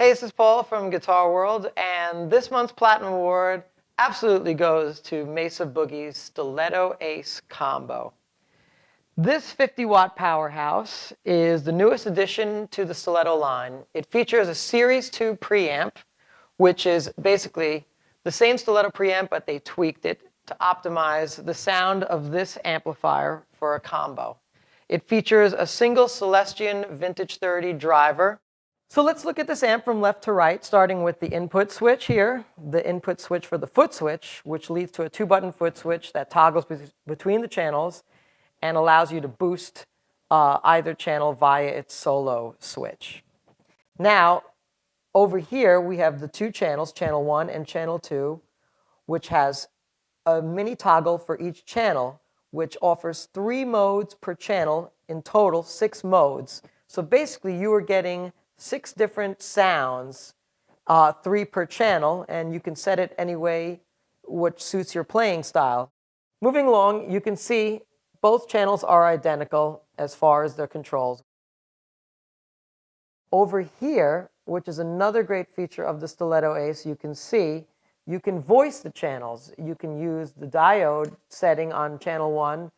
Hey, this is Paul from Guitar World, and this month's Platinum Award absolutely goes to Mesa Boogie's Stiletto Ace combo. This 50-watt powerhouse is the newest addition to the Stiletto line. It features a Series 2 preamp, which is basically the same Stiletto preamp, but they tweaked it to optimize the sound of this amplifier for a combo. It features a single Celestion Vintage 30 driver. So let's look at this amp from left to right, starting with the input switch here, the input switch for the foot switch, which leads to a 2-button foot switch that toggles between the channels and allows you to boost either channel via its solo switch. Now, over here, we have the two channels, channel 1 and channel 2, which has a mini toggle for each channel, which offers 3 modes per channel, in total 6 modes. So basically, you are getting 6 different sounds, 3 per channel, and you can set it any way which suits your playing style. Moving along, you can see both channels are identical as far as their controls. Over here, which is another great feature of the Stiletto Ace, you can see you can voice the channels. You can use the diode setting on channel 1,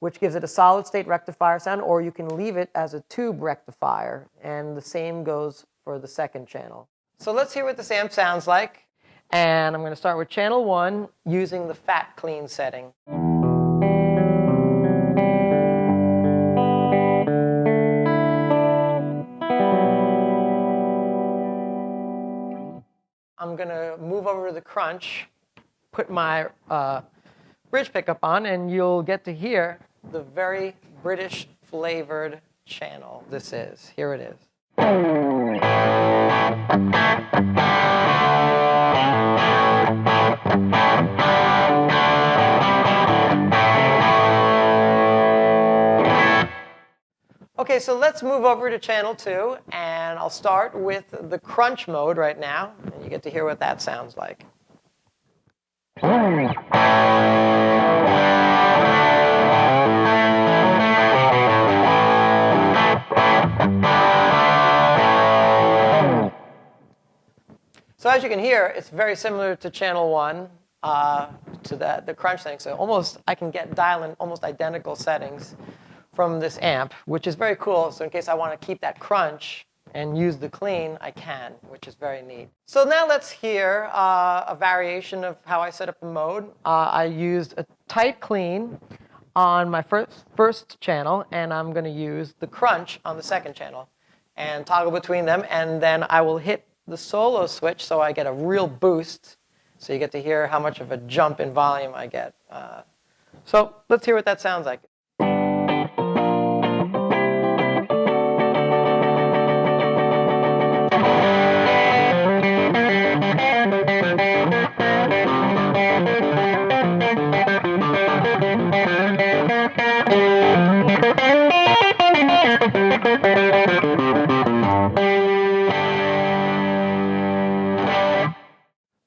which gives it a solid state rectifier sound, or you can leave it as a tube rectifier, and the same goes for the second channel. So let's hear what this amp sounds like, and I'm going to start with channel 1 using the fat clean setting. I'm going to move over to the crunch, put my bridge pickup on, and you'll get to hear the very British flavored channel this is. Here it is. Okay, so let's move over to channel 2, and I'll start with the crunch mode right now, and you get to hear what that sounds like. So as you can hear, it's very similar to channel 1, to the crunch thing. So almost I can dial in almost identical settings from this amp, which is very cool. So in case I want to keep that crunch and use the clean, I can, which is very neat. So now let's hear a variation of how I set up the mode. I used a tight clean on my first channel, and I'm going to use the crunch on the second channel and toggle between them, and then I will hit the solo switch so I get a real boost, so you get to hear how much of a jump in volume I get. So let's hear what that sounds like.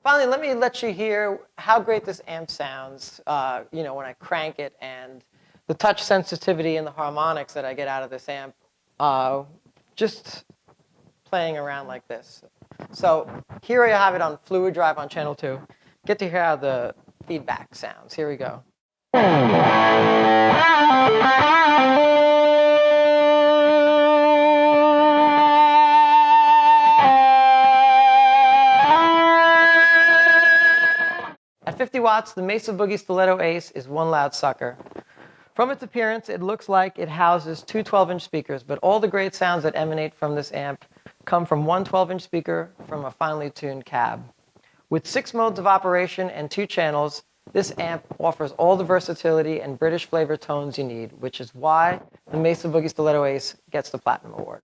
Finally, let me let you hear how great this amp sounds, when I crank it, and the touch sensitivity and the harmonics that I get out of this amp, just playing around like this. So here I have it on fluid drive on channel 2. Get to hear how the feedback sounds. Here we go. At 50 watts, the Mesa Boogie Stiletto Ace is one loud sucker. From its appearance, it looks like it houses two 12-inch speakers, but all the great sounds that emanate from this amp come from one 12-inch speaker from a finely tuned cab. With 6 modes of operation and 2 channels, this amp offers all the versatility and British flavor tones you need, which is why the Mesa Boogie Stiletto Ace gets the Platinum Award.